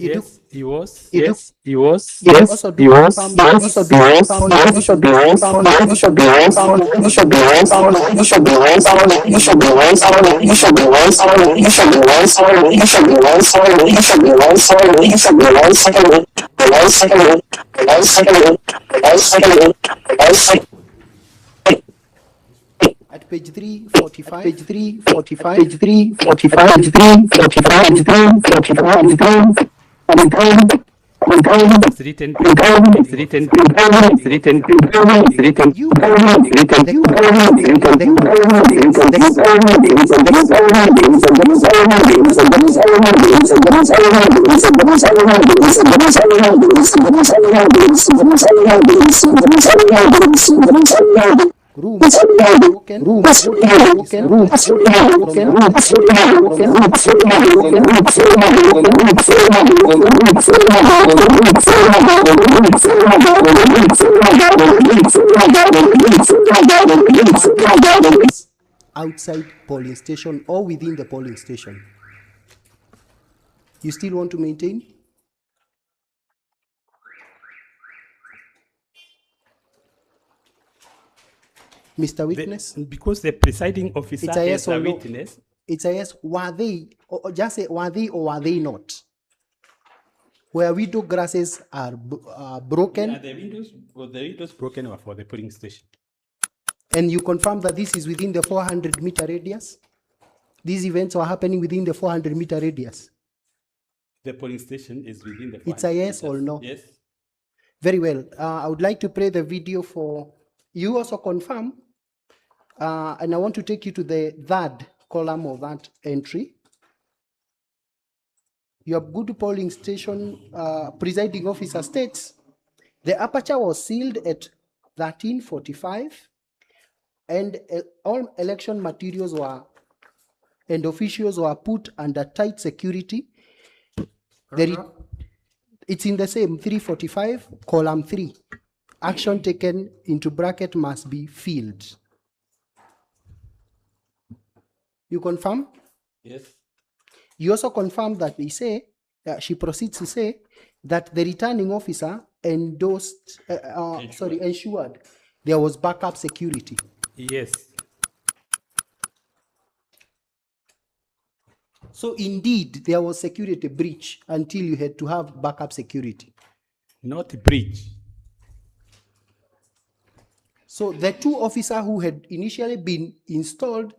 Yes, he was. Yes, he was. Yes, Also he do was. confirm Yes, that he this was. is Found yes, official yes, yes, found yes, official yes, found yes, official yes, found official yes, at page 345. page 345, page 345, page 345, page 345, page 345. It's written. It's written. It's written. It's written. You, the outside polling station or within the polling station. You still want to maintain? Mr. Witness? Because the presiding officer It's a yes is or a no. witness. It's a yes. Were they, or just say, were they or were they not? Where widow grasses are broken. Yeah, the windows broken were for the polling station. And you confirm that this is within the 400-meter radius? These events are happening within the 400-meter radius? The polling station is within the. It's a yes or no? Yes. Very well. I would like to play the video for you. Also confirm, and I want to take you to the third column of that entry. Your good polling station presiding officer states the aperture was sealed at 13:45, and all election materials were and officials were put under tight security. It's in the same 345, column 3. Action taken into bracket must be filled. You confirm? Yes. You also confirm that they say, she proceeds to say that the returning officer ensured there was backup security. Yes. So indeed, there was security breach until you had to have backup security. Not breach. So the two officers who had initially been installed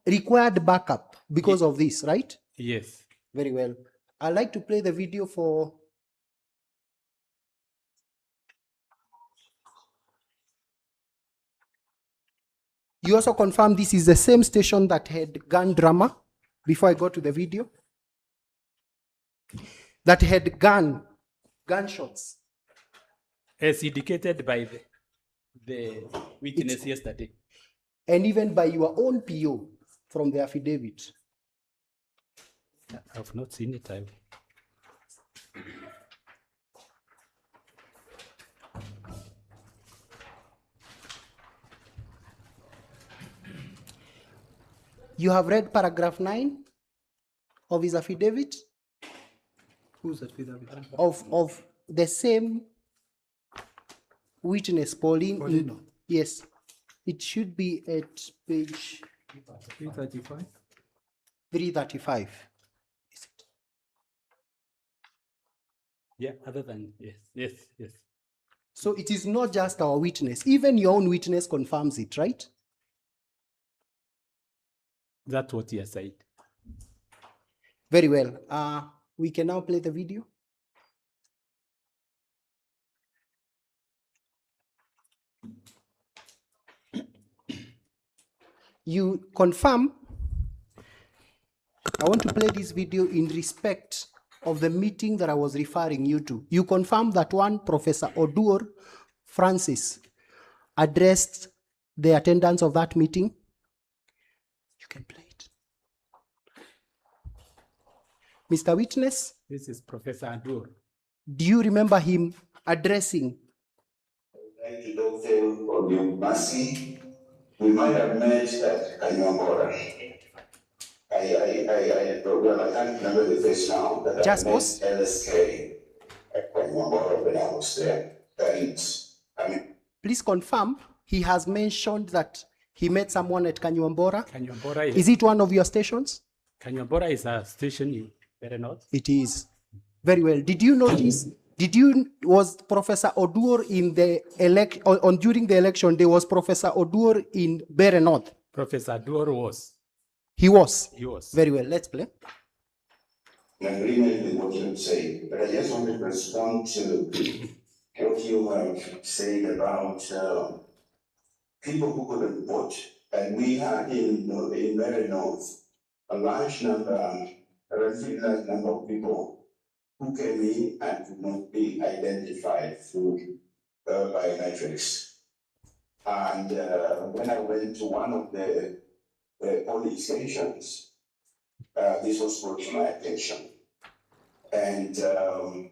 required backup because of this, right? Yes. Very well. I'd like to play the video for... You also confirm this is the same station that had gun drama before I go to the video? That had gunshots. As indicated by the witness yesterday. And even by your own PO from the affidavit. I've not seen it. You have read paragraph 9 of his affidavit? Whose affidavit? Of the same witness, Pauline. Paulino. Yes. It should be at page 335. 335. Is it? Yeah, other than, yes. So it is not just our witness, even your own witness confirms it, right? That's what he has said. Very well. We can now play the video. You confirm. I want to play this video in respect of the meeting that I was referring you to. You confirm that one Professor Odur Francis addressed the attendance of that meeting. You can play it. Mr. Witness, This is Professor Adur. do you remember him addressing? Like to Dr. Obiomasi, we might have met at Kanyambora. Well, I can't remember the face now, but Just I met pause. LSK at Kanyambora when I was there. Please confirm he has mentioned that he met someone at Kanywambora. Kenyanbora Is it one of your stations? Kenyanbora is a station in Mbeere North. It is. Very well. Did you notice? Was Professor Odur in the during the election? There was Professor Odur in Mbeere North. Professor Adur was. He was. He was. Very well. Let's play. In agreement with what you say, but I just want to respond to what you have said about people who couldn't vote. And we had in Mbeere North a large number, a relatively large number of people who came in and could not be identified through biometrics. And when I went to one of the polling stations, this was brought to my attention. And the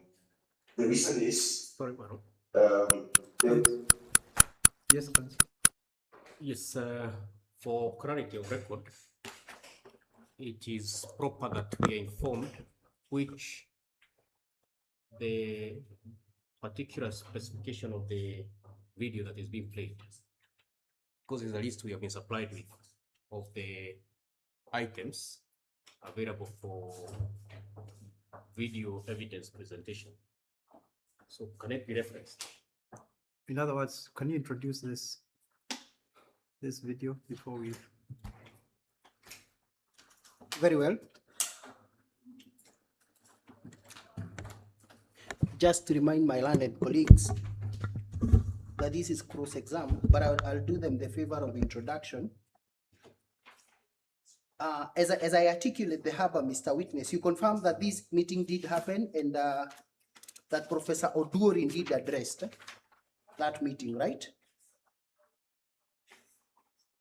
reason is, Sorry, Baru. the Yes, Council. Yes, for clarity of record, it is proper that we are informed which the particular specification of the video that is being played, because it's the list we have been supplied with of the items available for video evidence presentation. So can it be referenced? In other words, can you introduce this video before we? Very well. Just to remind my learned colleagues that this is cross-exam, but I'll do them the favor of introduction. As I articulate the harbor, Mr. Witness, you confirm that this meeting did happen and that Professor Odur indeed addressed that meeting, right?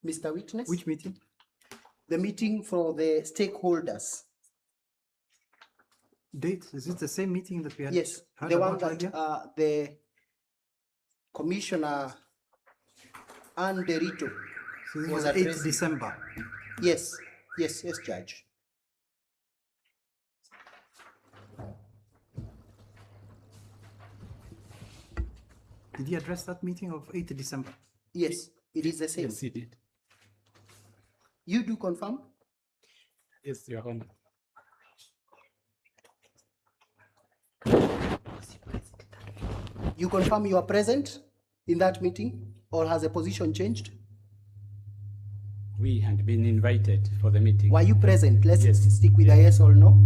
Mr. Witness? Which meeting? The meeting for the stakeholders. Date? Is it the same meeting that we had? Yes, heard the one about that earlier? the Commissioner Anne Derito So this was was 8th addressing. December. Yes, Judge. Did he address that meeting of 8th December? Yes, it is the same. Yes, he did. You do confirm? Yes, Your Honor. You confirm you are present in that meeting, or has the position changed? We had been invited for the meeting. Were you present? Let's Yes. stick with a yes or no.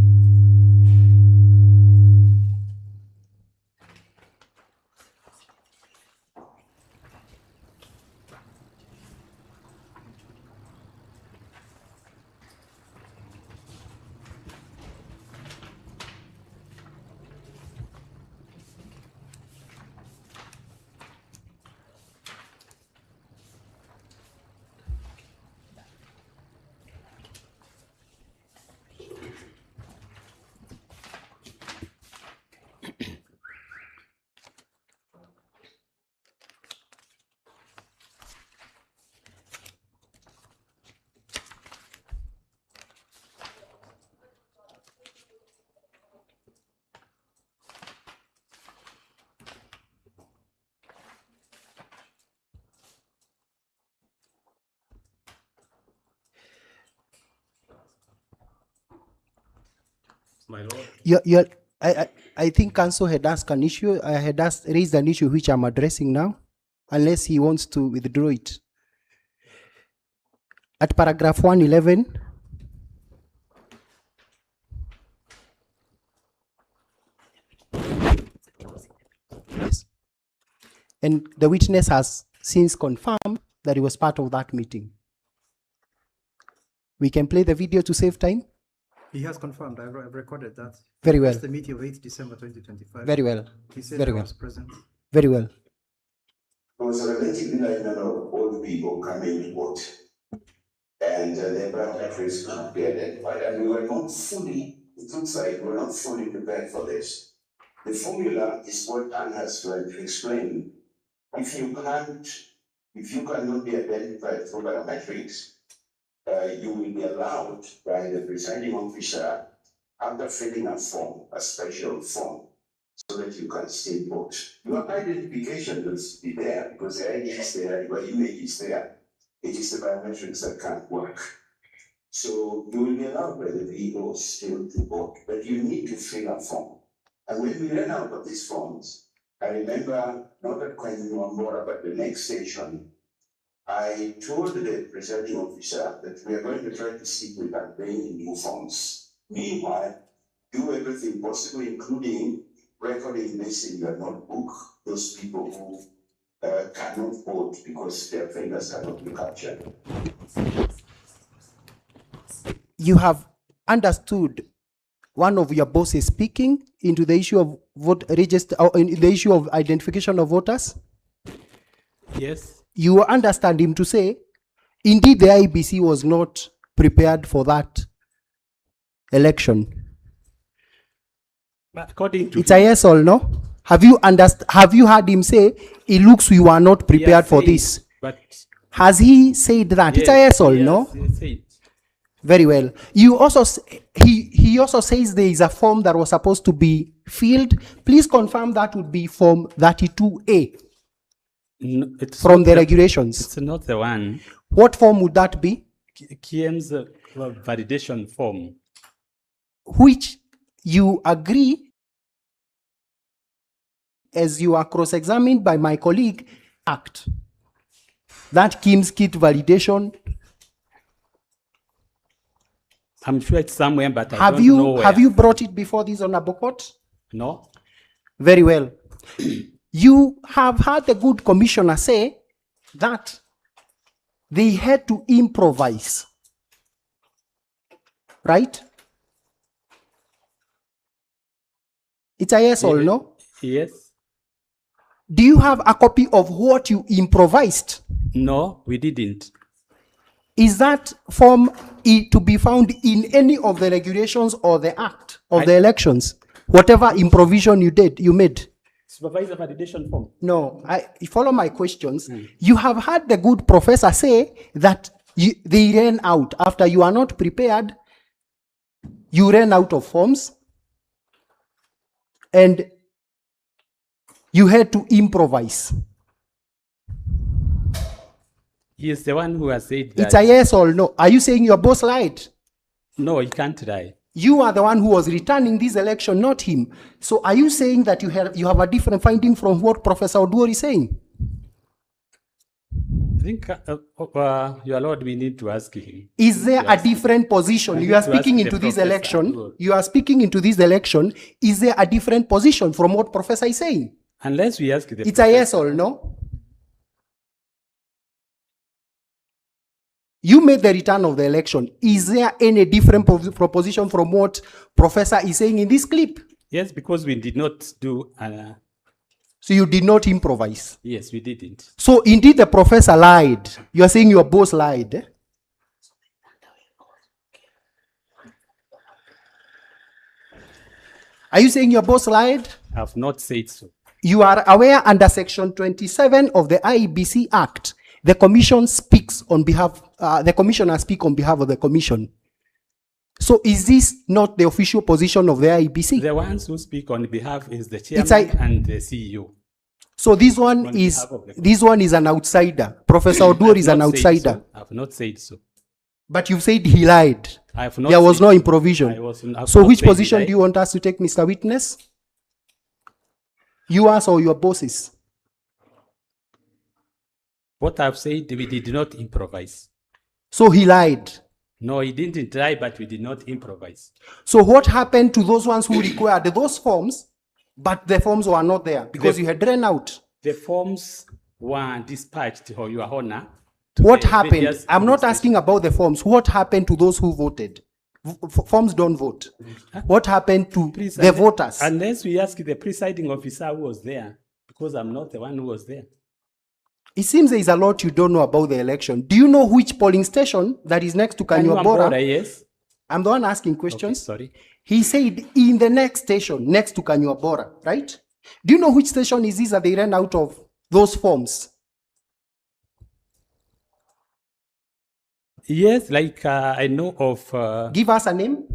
My lord. I think council had asked an issue, raised an issue which I'm addressing now, unless he wants to withdraw it. At paragraph 111, yes. And the witness has since confirmed that he was part of that meeting. We can play the video to save time. He has confirmed. I've recorded that. Very well. That's the meeting of 8 December 2025. Very well. He said Very I well. was present. Very well. There was a relatively large number of old people coming to vote, and their biometrics could be identified, and we were not fully, it looks like we were not fully prepared for this. The formula is what Anne has explained. If you cannot be identified through biometrics, you will be allowed by the presiding officer after filling a form, a special form, so that you can still vote. Your identification will be there because the ID is there, your image is there. It is the biometrics that can't work. So you will be allowed by the VO still to vote, but you need to fill a form. And when we ran out of these forms, I remember not at Mbeere, but the next station, I told the presiding officer that we are going to try to see if we can bring in new forms. Meanwhile, do everything possible, including recording this in your notebook, those people who cannot vote because their fingers cannot be captured. You have understood one of your bosses speaking into the issue of vote register, or in the issue of identification of voters? Yes. You understand him to say, indeed, the IBC was not prepared for that election. But according to It's a yes or no? Have you heard him say, it looks we were not prepared for this? But Has he said that? It's a yes or no? Yes. Very well. You also he also says there is a form that was supposed to be filled. Please confirm that would be form 32A No, it's from not the regulations. It's not the one. What form would that be? KM's validation form. Which you agree, as you are cross-examined by my colleague, act. That Kim's kit validation. I'm sure it's somewhere, but I don't know where. Have you brought it before this honorable court? No. Very well. You have had the good commissioner say that they had to improvise, right? It's a yes or no? Yes. Do you have a copy of what you improvised? No, we didn't. Is that form to be found in any of the regulations or the act of the elections? Whatever improvisation you made? Supervisor validation form. No, you follow my questions. You have had the good professor say that they ran out. After you are not prepared, you ran out of forms and you had to improvise. He is the one who has said that. It's a yes or no. Are you saying your boss lied? No, he can't lie. You are the one who was returning this election, not him. So are you saying that you have a different finding from what Professor Oduor is saying? I think, your Lord, we need to ask him. Is there a different position? You are speaking into this election. You are speaking into this election. Is there a different position from what Professor is saying? Unless we ask the It's a yes or no? You made the return of the election. Is there any different proposition from what Professor is saying in this clip? Yes, because we did not do. So you did not improvise? Yes, we didn't. So indeed the professor lied. You are saying your boss lied. Eh? Are you saying your boss lied? I have not said so. You are aware under section 27 of the IEBC Act, the commission speaks on behalf, the commissioner speaks on behalf of the commission. So is this not the official position of the IEBC? The ones who speak on behalf is the chairman and the CEO. So this one is an outsider. Professor Oduor is an outsider. So. I have not said so. But you said he lied. I have not. There was seen- no improvision. I was not- So not which saying position that. do you want us to take, Mr. Witness? Yours or your bosses? What I've said, we did not improvise. So he lied. No, he didn't try, but we did not improvise. So what happened to those ones who required those forms, but the forms were not there because you had ran out? The forms were dispatched, or Your Honor. What the happened? various I'm not police asking about the forms. What happened to those who voted? Forms don't vote. What happened to Please, the voters? Unless we ask the presiding officer who was there, because I'm not the one who was there. It seems there is a lot you don't know about the election. Do you know which polling station that is next to Kanyabora, Kanyabora? yes. I'm the one asking Okay, questions. sorry. He said in the next station, next to Kanyabora, right? Do you know which station is this that they ran out of those forms? Yes, like I know of Give us a name.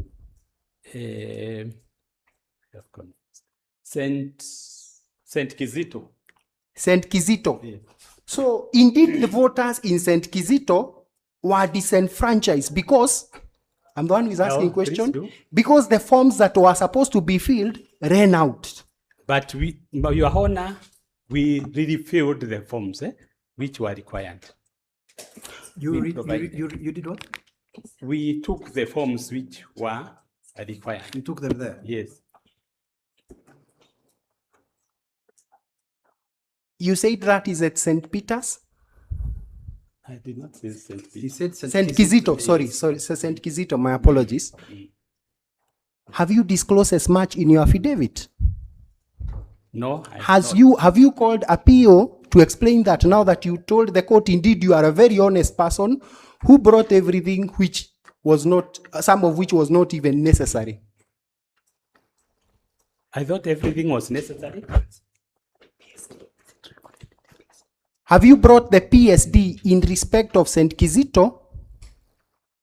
Saint Kizito. St. Kizito. Yeah. So indeed the voters in St. Kizito were disenfranchised because, I'm the one who is asking Oh, question, please do. because the forms that were supposed to be filled ran out. But we, Your Honor, we really filled the forms which were required. We provided. You did what? We took the forms which were required. You took them there. Yes. You said that is at St. Peter's? I did not say Saint He Peter. said St. Kizito, sorry, St. Kizito, my apologies. Have you disclosed as much in your affidavit? No. I have not. Have you called a PO to explain that now that you told the court indeed you are a very honest person who brought everything which was not, some of which was not even necessary? I thought everything was necessary. Have you brought the PSD in respect of St. Kizito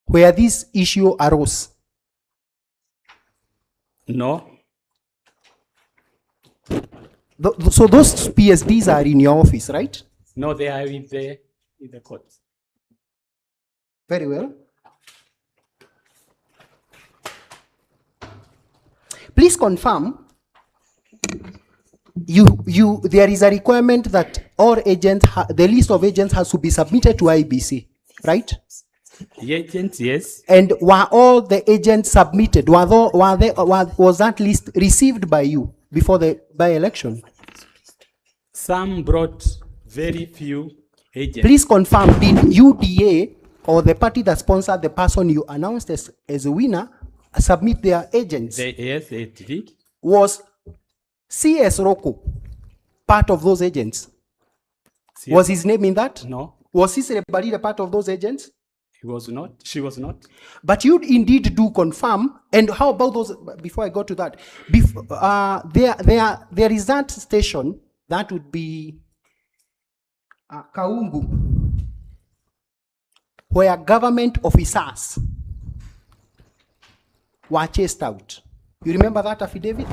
where this issue arose? No. So those PSDs are in your office, right? No, they are with the court. Very well. Please confirm there is a requirement that all agents, the list of agents has to be submitted to IBC, right? The agents, yes. And were all the agents submitted? Was that list received by you before the by-election? Some brought very few agents. Please confirm, did UDA or the party that sponsored the person you announced as a winner submit their agents? Yes, they did. Was CS Rocco part of those agents? CS Was his name in that? No, Was Cicely Barire part of those agents? he was not. She was not. But you indeed do confirm. And how about those, before I go to that, there is that station that would be Kaungu, where government officers were chased out. You remember that affidavit?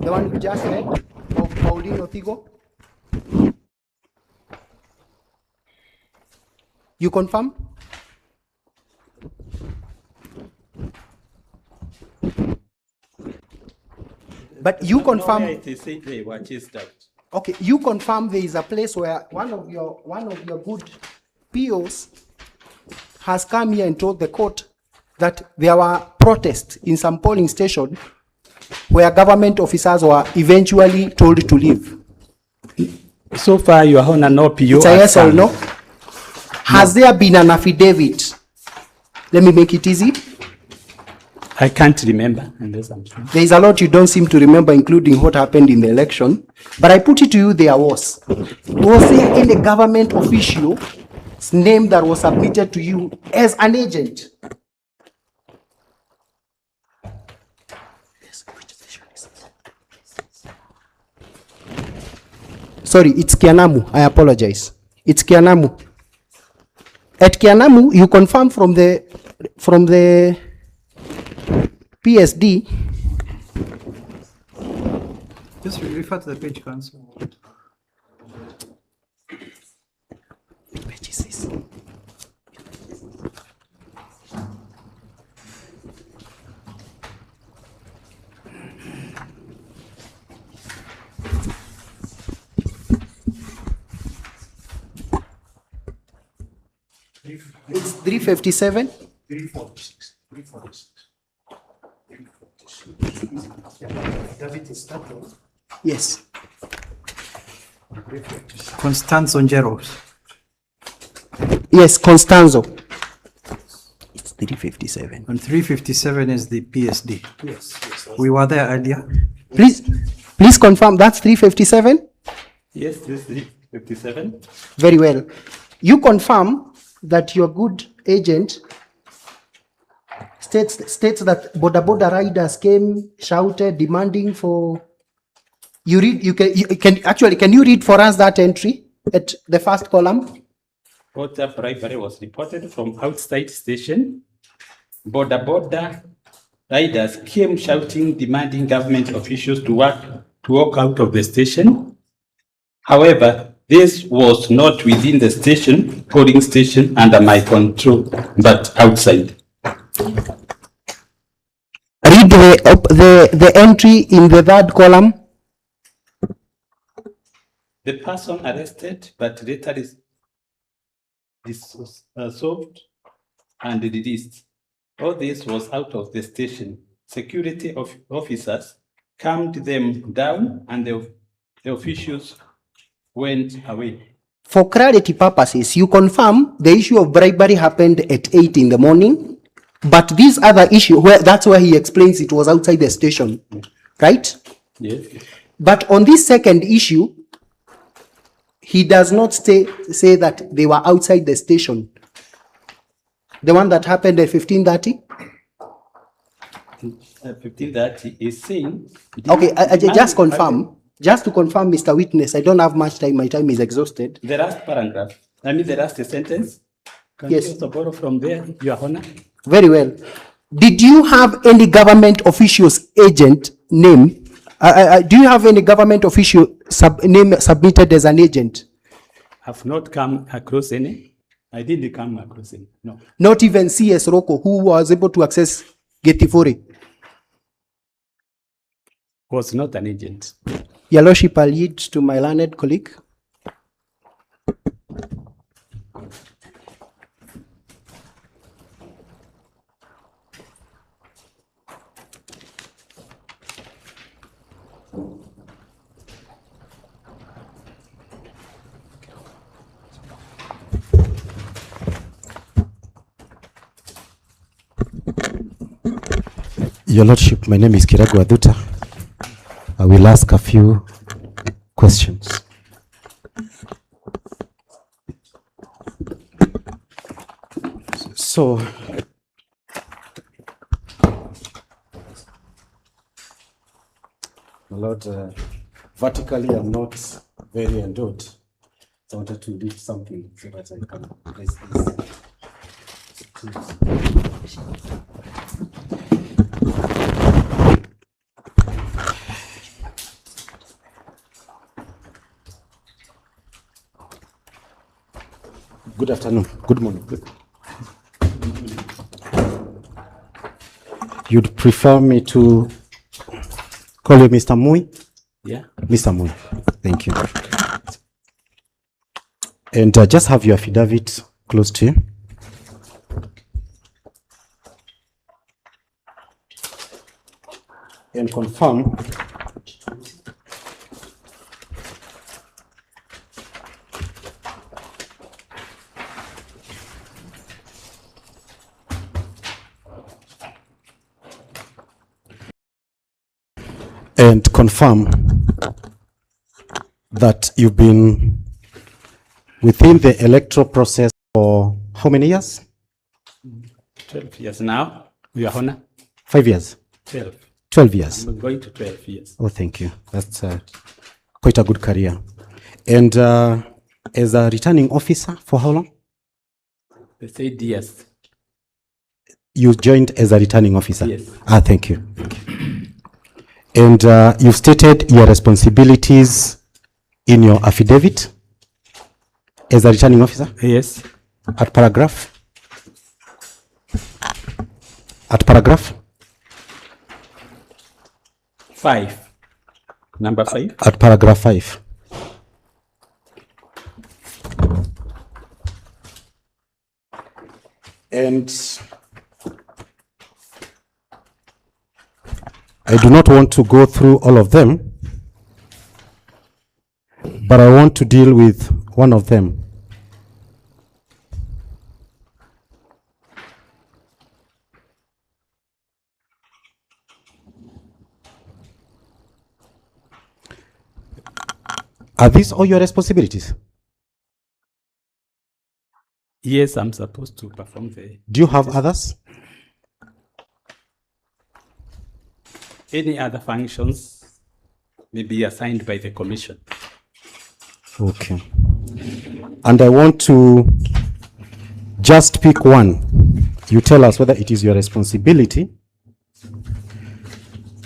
The one you just read of Pauline Othigo? You confirm? But you confirm. They say they were chased out. Okay, you confirm there is a place where one of your good POs has come here and told the court that there were protests in some polling station where government officers were eventually told to leave. So far, Your Honor, no PO. It's a yes or no? Has there been an affidavit? Let me make it easy. I can't remember unless I'm sure. There is a lot you don't seem to remember, including what happened in the election. But I put it to you, there was. Was there any government official's name that was submitted to you as an agent? Sorry, it's Kianamu. I apologize. It's Kianamu. At Kianamu, you confirm from the PSD. Just refer to the page, Council. Which page is this? It's 357. 346. 346. Yes. Constanzo Njero. Yes, Constanzo. It's 357. And 357 is the PSD. Yes. We were there earlier. Please confirm that's 357. Yes, this is 357. Very well. You confirm that your good agent states that border riders came, shouted, demanding for. You can you read for us that entry at the first column? Border bribery was reported from outside station. Border riders came shouting, demanding government officials to walk out of the station. However, this was not within the station, polling station, under my control, but outside. Read the entry in the third column. The person arrested, but later is solved and released. All this was out of the station. Security officers calmed them down, and the officials went away. For clarity purposes, you confirm the issue of bribery happened at 8 in the morning, but this other issue, that's where he explains it was outside the station, right? Yes. But on this second issue, he does not say that they were outside the station. The one that happened at 15:30? 15:30 is saying. Okay, I just confirm. Just to confirm, Mr. Witness, I don't have much time. My time is exhausted. The last paragraph, the last sentence. Can Yes. you also borrow from there, Your Honor? Very well. Did you have any government official's agent name? Do you have any government official name submitted as an agent? Have not come across any. I didn't come across any. No. Not even CS Roko, who was able to access Getifore? Was not an agent. Your Lordship, I'll yield to my learned colleague. Your Lordship, my name is Kiragwa Duta. I will ask a few questions. So, my Lord, vertically I'm not very endowed. I wanted to do something so that I can place this. Good afternoon. Good morning. You'd prefer me to call you Mr. Mui? Yeah. Mr. Mui. Thank you. And just have your affidavit close to you. And confirm that you've been within the electoral process for how many years? 12 years now, Your Honor. 5 years? 12. 12 years. I'm going to 12 years. Oh, thank you. That's quite a good career. And as a returning officer, for how long? They said yes. You joined as a returning officer? Yes. Thank you. And you've stated your responsibilities in your affidavit as a returning officer? Yes. At paragraph? At paragraph? 5. Number 5. At paragraph 5. And I do not want to go through all of them, but I want to deal with one of them. Are these all your responsibilities? Yes, I'm supposed to perform the. Do you have others? Any other functions may be assigned by the commission. Okay. And I want to just pick one. You tell us whether it is your responsibility.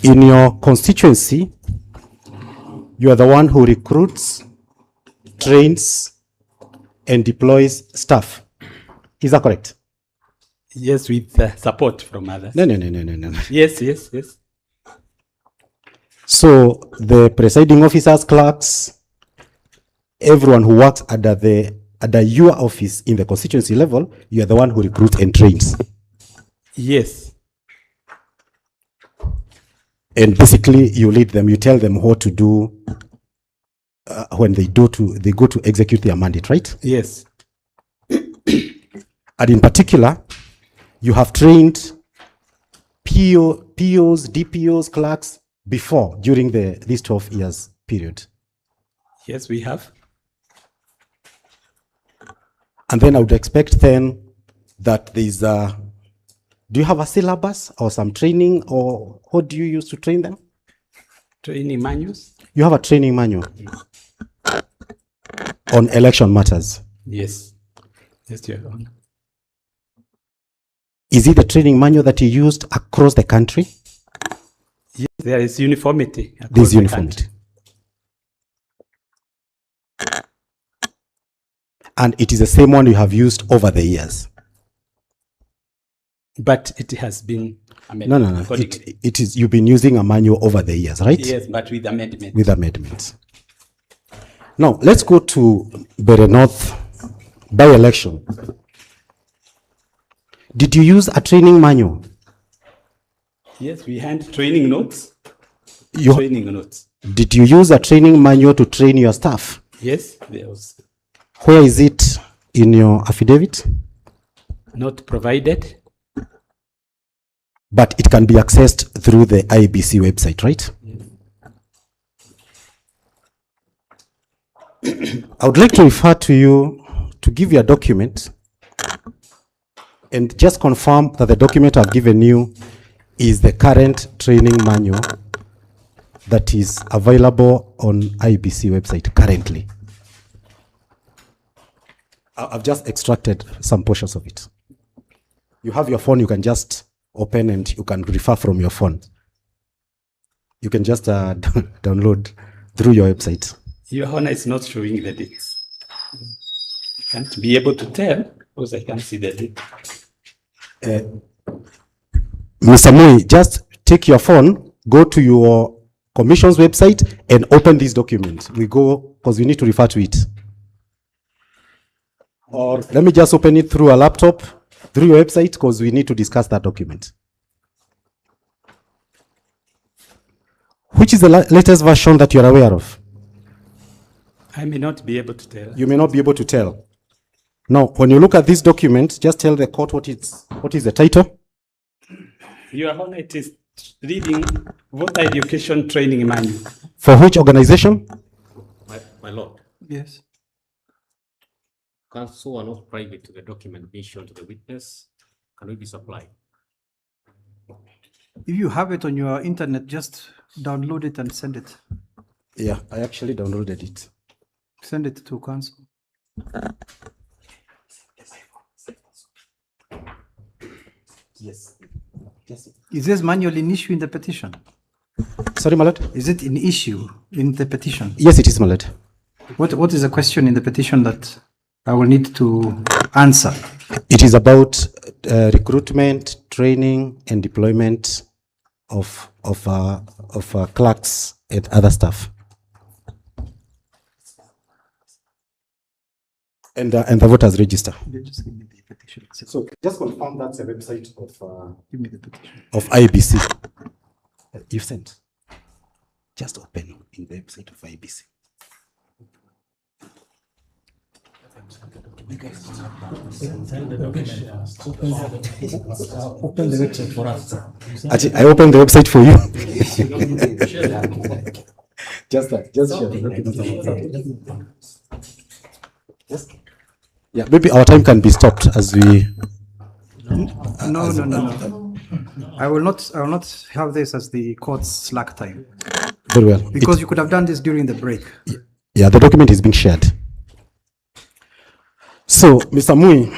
In your constituency, you are the one who recruits, trains, and deploys staff. Is that correct? Yes, with support from others. No. Yes, yes, yes. So the presiding officers, clerks, everyone who works under your office in the constituency level, you are the one who recruits and trains. Yes. And basically, you lead them. You tell them what to do when they go to execute their mandate, right? Yes. And in particular, you have trained POs, DPOs, clerks before, during this 12 years period. Yes, we have. And then I would expect then that there's do you have a syllabus or some training, or what do you use to train them? Training manuals? You have a training manual on election matters. Yes. Yes, Your Honor. Is it the training manual that you used across the country? Yes, there is uniformity. There's the uniformity. And it is the same one you have used over the years. But it has been amended. No. It is, you've been using a manual over the years, right? Yes, but with amendment. With amendments. Now, let's go to Mbeere North by-election. Did you use a training manual? Yes, we had training notes. Training notes. Did you use a training manual to train your staff? Yes, there was. Where is it in your affidavit? Not provided. But it can be accessed through the IEBC website, right? Yes. I would like to refer to you to give you a document and just confirm that the document I've given you is the current training manual that is available on IEBC website currently. I've just extracted some portions of it. You have your phone, you can just open and you can refer from your phone. You can just download through your website. Your Honor is not showing the dates. I can't be able to tell because I can't see the date. Mr. Mui, just take your phone, go to your commission's website and open this document. We go, because we need to refer to it. Or let me just open it through a laptop, through your website, because we need to discuss that document. Which is the latest version that you're aware of? I may not be able to tell. You may not be able to tell. Now, when you look at this document, just tell the court what is the title. Your Honor, it is reading voter education training manual. For which organization? My lord, Yes. counsel are not private to the document being shown to the witness. Can we be supplied? If you have it on your internet, just download it and send it. Yeah, I actually downloaded it. Send it to counsel. Yes. Yes. Is this manual in issue in the petition? Sorry, my lord? Is it in issue in the petition? Yes, it is, my lord. What is the question in the petition that I will need to answer? It is about recruitment, training, and deployment of clerks and other staff. And the voters register. Just give me the petition. So just confirm that's a website Give me the petition. of IBC. You've sent. Just open in the website of IBC. Open the website for us. Actually, I opened the website for you. Just that. Just share the documents. Yes. Yeah, maybe our time can be stopped as we. No. I will not have this as the court's slack time, Very well. because you could have done this during the break. Yeah, the document is being shared. So, Mr. Mui,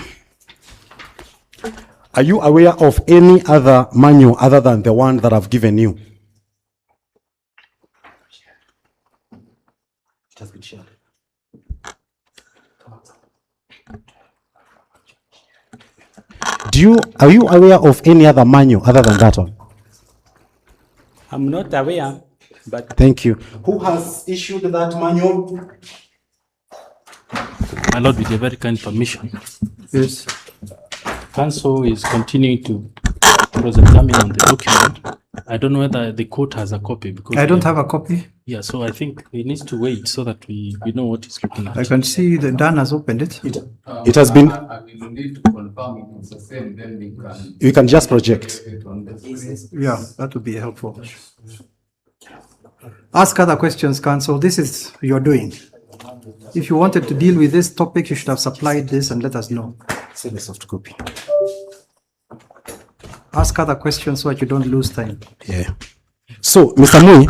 are you aware of any other manual other than the one that I've given you? It has been shared. Are you aware of any other manual other than that one? I'm not aware, but Thank you. Who has issued that manual? My Lord, with your very kind permission, Yes. Council is continuing to cross-examine on the document. I don't know whether the court has a copy because I don't have a copy. Yeah, so I think we need to wait so that we know what is looking I at. can see that Dan has opened it. It has been. I will need to confirm it is the same, then we can. You can just project. It on the screen. Yeah, that would be helpful. Ask other questions, Council. This is your doing. If you wanted to deal with this topic, you should have supplied this and let us know. Send a soft copy. Ask other questions so that you don't lose time. Yeah. So, Mr. Mui.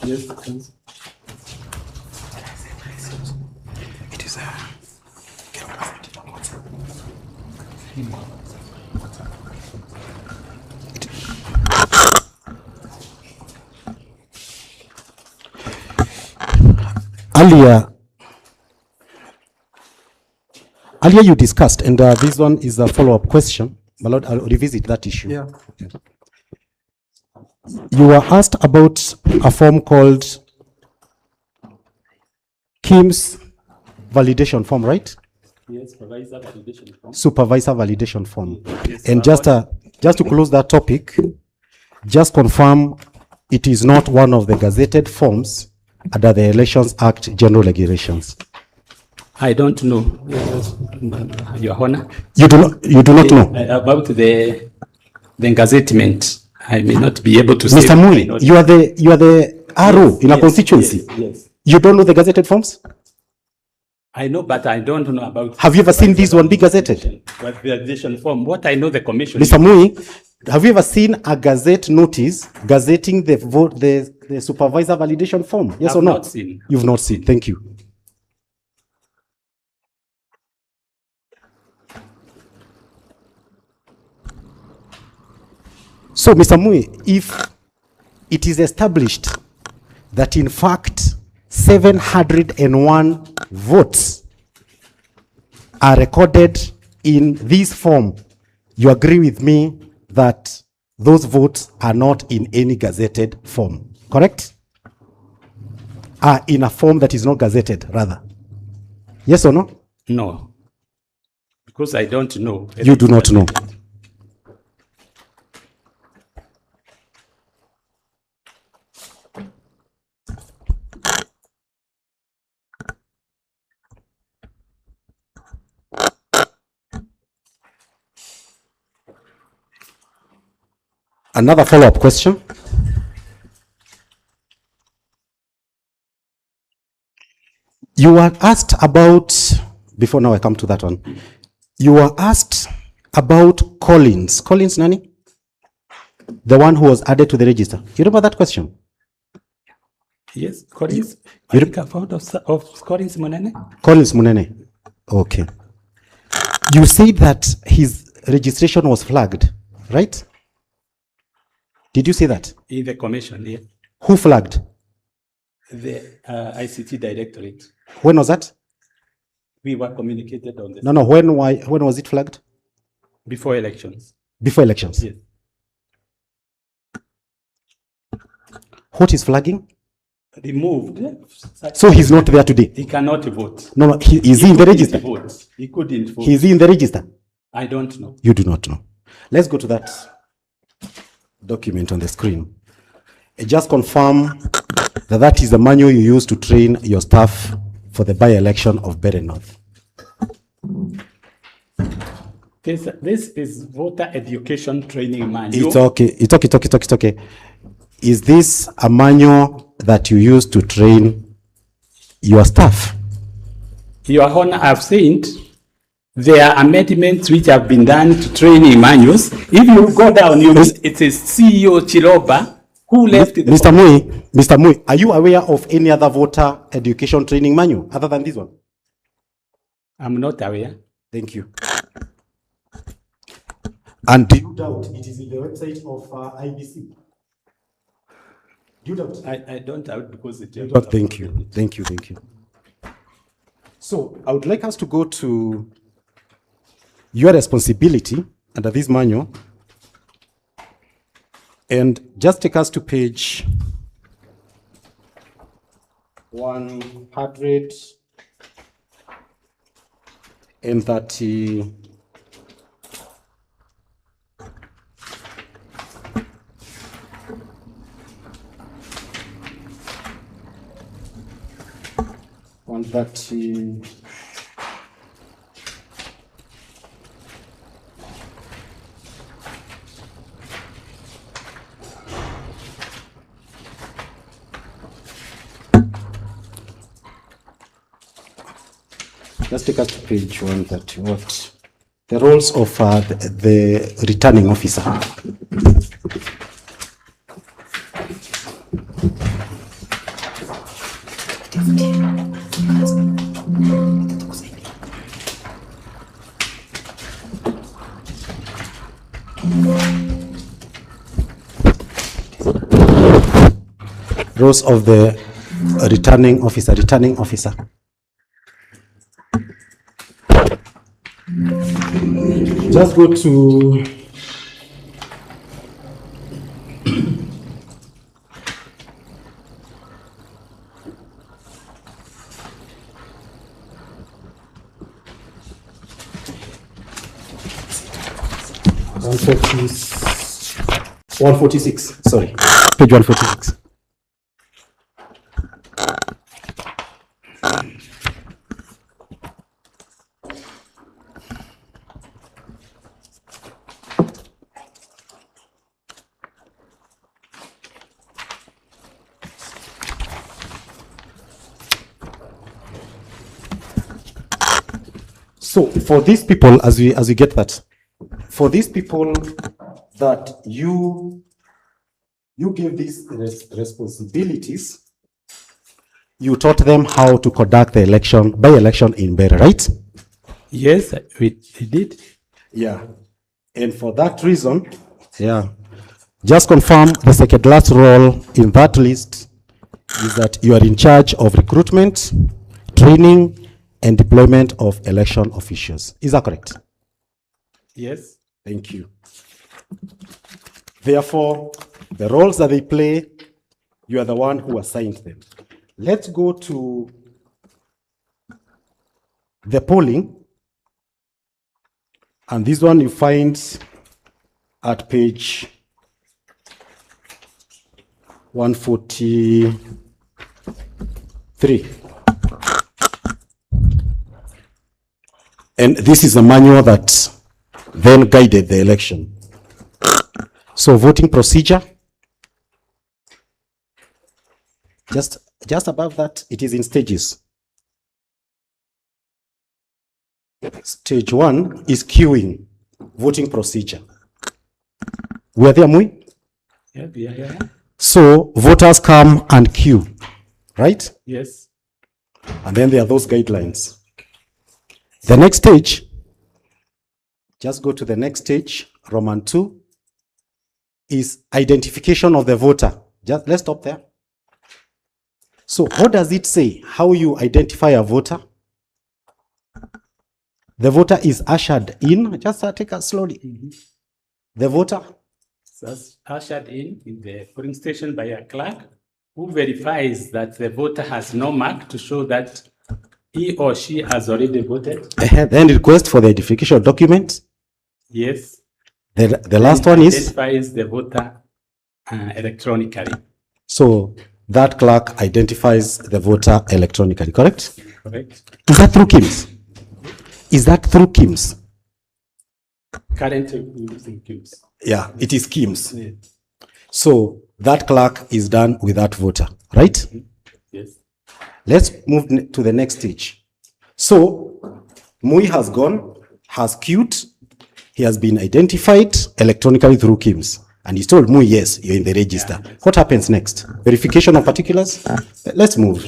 Yes, It is Earlier you discussed, and this one is a follow-up question. My Lord, I'll revisit that issue. Yeah. You were asked about a form called Kim's validation form, right? yes, supervisor validation form. Supervisor validation form. Yes, And just to close that topic, just confirm it is not one of the gazetted forms under the Elections Act general regulations. I don't know, Your Honor. You do not know. About the gazettement. I may not be able to say. Mr. Mui, you are the RO in a Yes, constituency. Yes. You don't know the gazetted forms? I know, but I don't know about. Have you ever seen this one be gazetted? What validation form? What I know, the commission. Mr. Mui, have you ever seen a gazette notice gazetting the supervisor validation form? Yes I've or no? not seen. You've not seen. Thank you. So, Mr. Mui, if it is established that in fact 701 votes are recorded in this form, you agree with me that those votes are not in any gazetted form, correct? Are in a form that is not gazetted, rather. Yes or no? No. Because I don't know. You do not know. Another follow-up question. You were asked about, before now I come to that one, you were asked about Collins. Collins Nani? The one who was added to the register. You remember that question? Yes, Collins. You- I think I've heard of Collins Monene. Collins Munene. Okay. You said that his registration was flagged, right? Did you say that? In the commission, yeah. Who flagged? The ICT directorate. When was that? We were communicated on this No, when was it flagged? before elections. Before elections. Yes. What is flagging? removed. So he's not there today. He cannot vote. No, no, is he in the couldn't register? Vote. He couldn't vote. Is he in the register? I don't know. You do not know. Let's go to that document on the screen. Just confirm that that is the manual you use to train your staff for the by-election of Mbeere North. This is voter education training manual. It's okay. It's okay. Is this a manual that you use to train your staff? Your Honor, I've said there are amendments which have been done to training manuals. If you go down, it is CEO Chiloba who left the Mr. Mui, are you aware of any other voter education training manual other than this one? I'm not aware. Thank you. And do you doubt it is in the website of IBC? Do you doubt? I don't doubt because it. Thank you. So I would like us to go to your responsibility under this manual and just take us to page 130. Let's take us to page 130. What? The roles of the returning officer. Roles of the returning officer. Just go to (146). Sorry, page 146. So for these people, as we get that, for these people that you give these responsibilities, you taught them how to conduct the by-election in Mbeere, right? Yes, we did. Yeah. And for that reason, just confirm the second last role in that list is that you are in charge of recruitment, training, and deployment of election officials. Is that correct? Yes. Thank you. Therefore, the roles that they play, you are the one who assigned them. Let's go to the polling. And this one you find at page 143. And this is a manual that then guided the election. So voting procedure, just above that, it is in stages. Stage 1 is queuing, voting procedure. We are there, Mui? Yeah. So voters come and queue, right? Yes. And then there are those guidelines. The next stage, just go to the next stage, Roman 2, is identification of the voter. Let's stop there. So what does it say? How you identify a voter? The voter is ushered in. Just take us slowly. The voter is ushered in the polling station by a clerk who verifies that the voter has no mark to show that he or she has already voted. Then request for the identification document. Yes. The last one is? Identifies the voter electronically. So that clerk identifies the voter electronically, correct? Correct. Is that through KIMS? Is that through KIMS? Currently using KIMS. Yeah, it is KIMS. Yeah. So that clerk is done with that voter, right? Yes. Let's move to the next stage. So Mui has gone, has queued, he has been identified electronically through KIMS. And he's told Mui, yes, you're in the register. Yeah. What happens next? Verification of particulars? Let's move.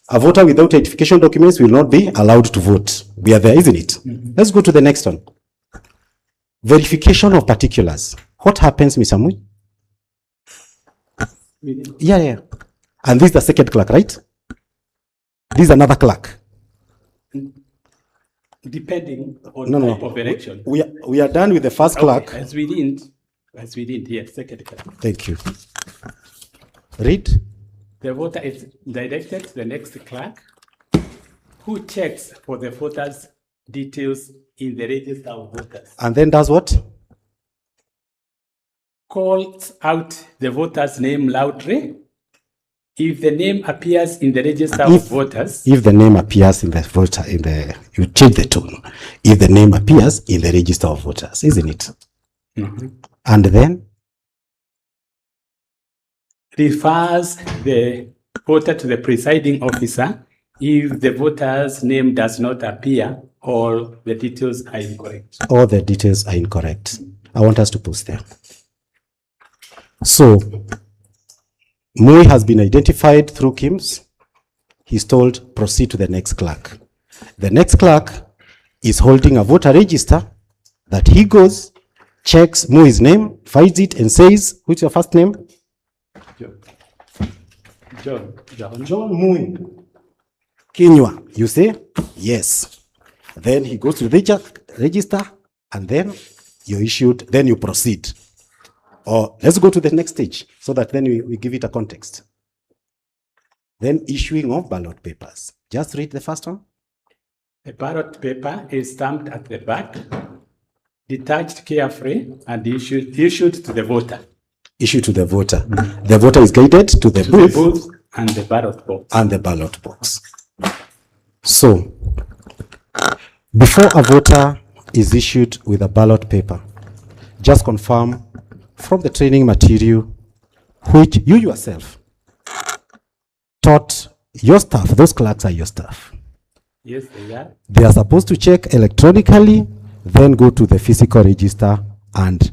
A voter without identification documents will not be allowed to vote. We are there, isn't it? Mm-hmm. Let's go to the next one. Verification of particulars. What happens, Mr. Mui? Yeah. And this is the second clerk, right? This is another clerk. Depending on type of election. We are done with the first clerk. As we didn't, yes, second clerk. Thank you. Read. The voter is directed to the next clerk, who checks for the voter's details in the register of voters. And then does what? Calls out the voter's name loudly. If the name appears in the register of voters. If the name appears in the voter, you change the tone. If the name appears in the register of voters, isn't it? Mm-hmm. And then? Refers the voter to the presiding officer if the voter's name does not appear or the details are incorrect. Or the details are incorrect. I want us to pause there. So, Mui has been identified through KIMS. He's told, proceed to the next clerk. The next clerk is holding a voter register that he goes, checks Mui's name, finds it and says, what's your first name? John Mui. Kenya. You say? Yes. Then he goes to the register and then you're issued, then you proceed. Or let's go to the next stage so that then we give it a context. Then issuing of ballot papers. Just read the first one. The ballot paper is stamped at the back, detached carefully, and issued to the voter. Issued to the voter. Mm-hmm. The voter is guided to the booth and the ballot box. And the ballot box. So, before a voter is issued with a ballot paper, just confirm from the training material which you yourself taught your staff, those clerks are your staff. Yes, they are. They are supposed to check electronically, then go to the physical register and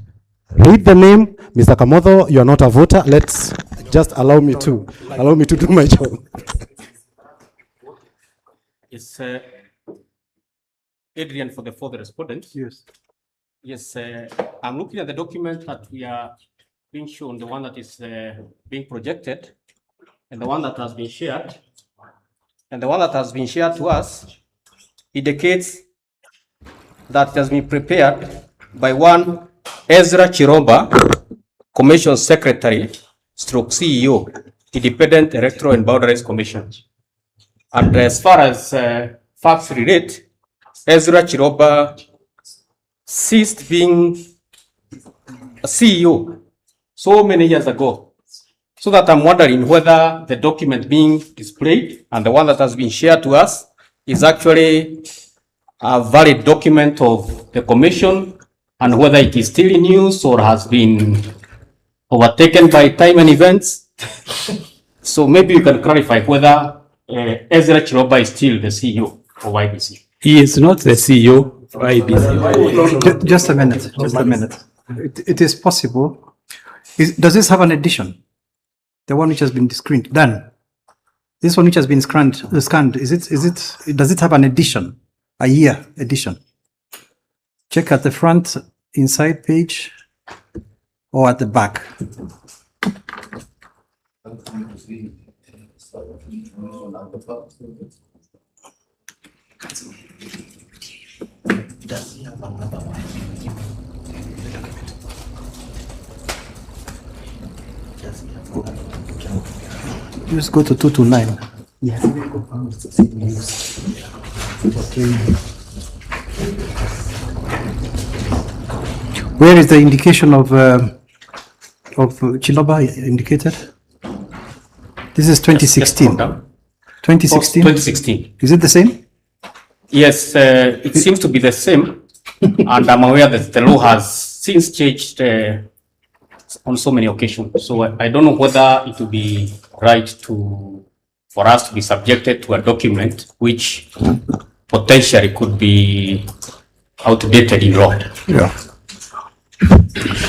read the name. Mr. Kamotho, you are not a voter. Let's just allow me to do my job. It's Adrian for the further respondent. Yes. Yes, I'm looking at the document that we are being shown, the one that is being projected, and the one that has been shared. And the one that has been shared to us indicates that it has been prepared by one Ezra Chiromba, Commission Secretary, stroke CEO, Independent Electoral and Boundaries Commission. And as far as facts relate, Ezra Chiromba ceased being a CEO so many years ago. So that I'm wondering whether the document being displayed and the one that has been shared to us is actually a valid document of the commission and whether it is still in use or has been overtaken by time and events. So maybe you can clarify whether Ezra Chiromba is still the CEO of IBC. He is not the CEO of IBC. Just a minute. It is possible. Does this have an edition? The one which has been scanned, done. This one which has been scanned, does it have an edition? A year edition? Check at the front inside page or at the back. Just go to 229. Where is the indication of Chiloba indicated? This is 2016. 2016? 2016. Is it the same? Yes, it seems to be the same. And I'm aware that the law has since changed on so many occasions. So I don't know whether it would be right for us to be subjected to a document which potentially could be outdated in law. Yeah,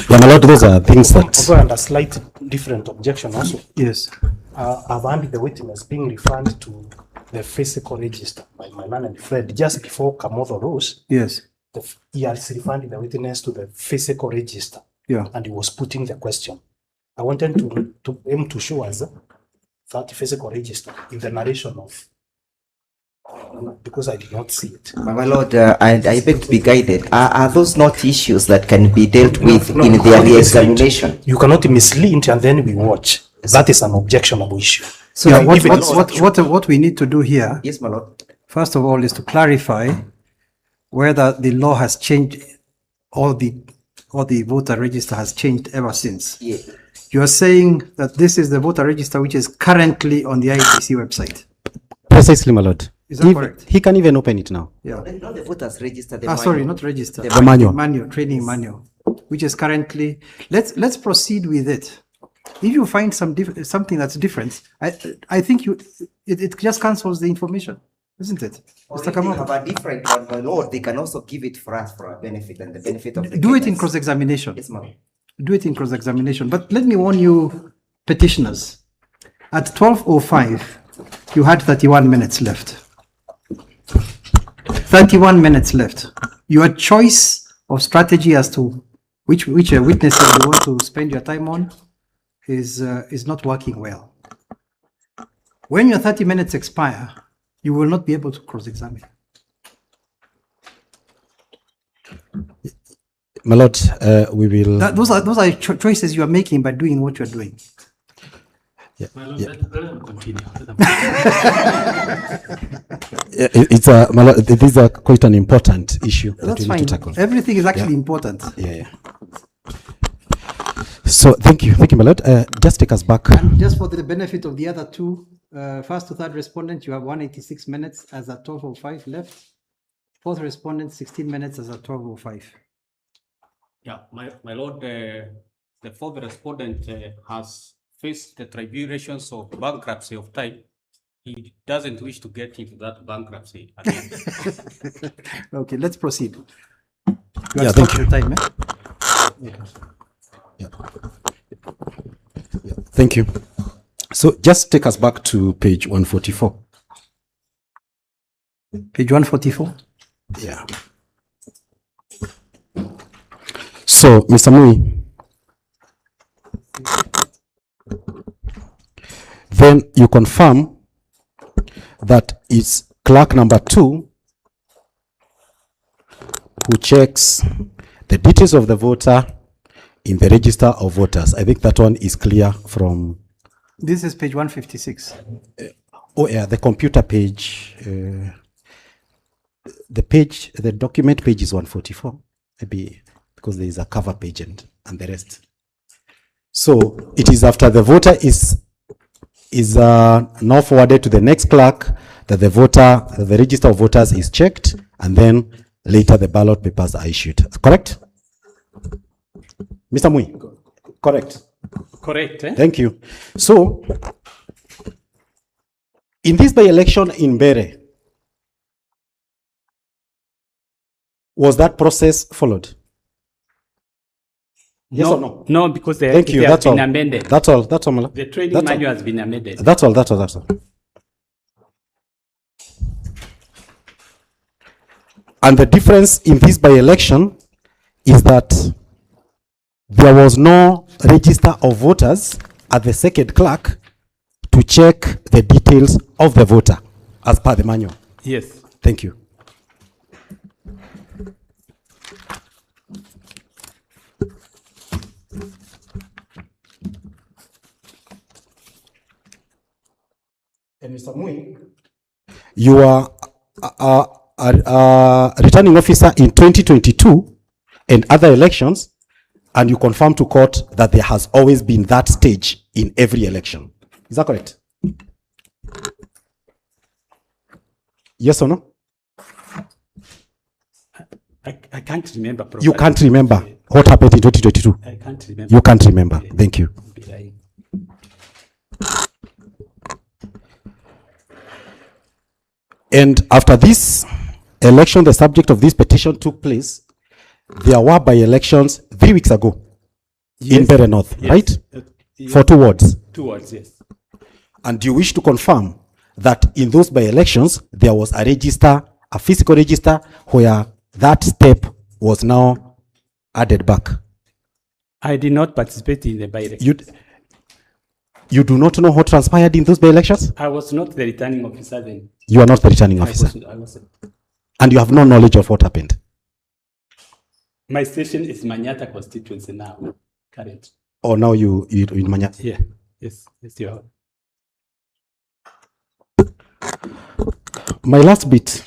my lord, those are things that. Also, and a slight different objection also. Yes. I've had the witness being referred to the physical register by my learned friend just before Kamotho rose. Yes. He has referred the witness to the physical register. Yeah. And he was putting the question. I wanted him to show us that physical register in the narration of, because I did not see it. My lord, and I beg to be guided. Are those not issues that can be dealt with in their re-examination? You cannot mislead and then we watch. That is an objectionable issue. So yeah, what we need to do here, yes, my lord, first of all, is to clarify whether the law has changed, or the voter register has changed ever since. Yeah. You are saying that this is the voter register which is currently on the IEBC website. Precisely, my lord. Is that correct? He can even open it now. Yeah. Not the voters register. Sorry, not register. The manual, training manual, which is currently. Let's proceed with it. If you find something that's different, I think it just cancels the information, isn't it? Or if they have a different one, my lord, they can also give it for us for our benefit and the benefit of the Do it in Kenyans. cross-examination. Yes, ma'am. Do it in cross-examination. But let me warn you, petitioners, at 12:05, you had 31 minutes left. 31 minutes left. Your choice of strategy as to which witnesses you want to spend your time on is not working well. When your 30 minutes expire, you will not be able to cross-examine. My lord, we will. Those are choices you are making by doing what you are doing. Yeah. My lord, let them continue. It's my lord, these are quite an important issue that That's we fine. need to tackle. Everything is actually important. Yeah. So thank you, my lord. Just take us back. And just for the benefit of the other two, first to third respondent, you have 186 minutes as at 12:05 left. Fourth respondent, 16 minutes as at 12:05. Yeah, my lord, the fourth respondent has faced the tribulations of bankruptcy of time. He doesn't wish to get into that bankruptcy again. Okay, let's proceed. Yeah, thank you. Your time, eh? Yeah. Thank you. So just take us back to page 144. Page 144. Yeah. So, Mr. Mui, then you confirm that it's clerk number 2 who checks the details of the voter in the register of voters. I think that one is clear from. This is page 156. Oh yeah, the computer page. The document page is 144. Maybe because there is a cover page and the rest. So it is after the voter is now forwarded to the next clerk that the register of voters is checked, and then later the ballot papers are issued. Correct? Mr. Mui? Correct. Correct. Thank you. So, in this by-election in Mbeere, was that process followed? Yes or no? No, because Thank you. it has That's been all. amended. That's all. That's all. Mala. The training That's manual all. has been amended. That's all. That's all. That's all. And the difference in this by-election is that there was no register of voters at the second clerk to check the details of the voter as per the manual. Yes. Thank you. And Mr. Mui, you are a returning officer in 2022 and other elections, and you confirm to court that there has always been that stage in every election. Is that correct? Yes or no? I can't remember. You can't remember what happened in 2022? I can't remember. You can't remember. Thank you. And after this election, the subject of this petition took place, there were by-elections 3 weeks ago in Mbeere North, right? For 2 wards. 2 wards, yes. And you wish to confirm that in those by-elections, there was a register, a physical register, where that step was now added back. I did not participate in the by-election. You do not know what transpired in those by-elections? I was not the returning officer then. You are not the returning officer. I wasn't. And you have no knowledge of what happened? My station is Manyata constituency now, current. Oh, now you in Manyata? Yeah, yes, you are. My last bit.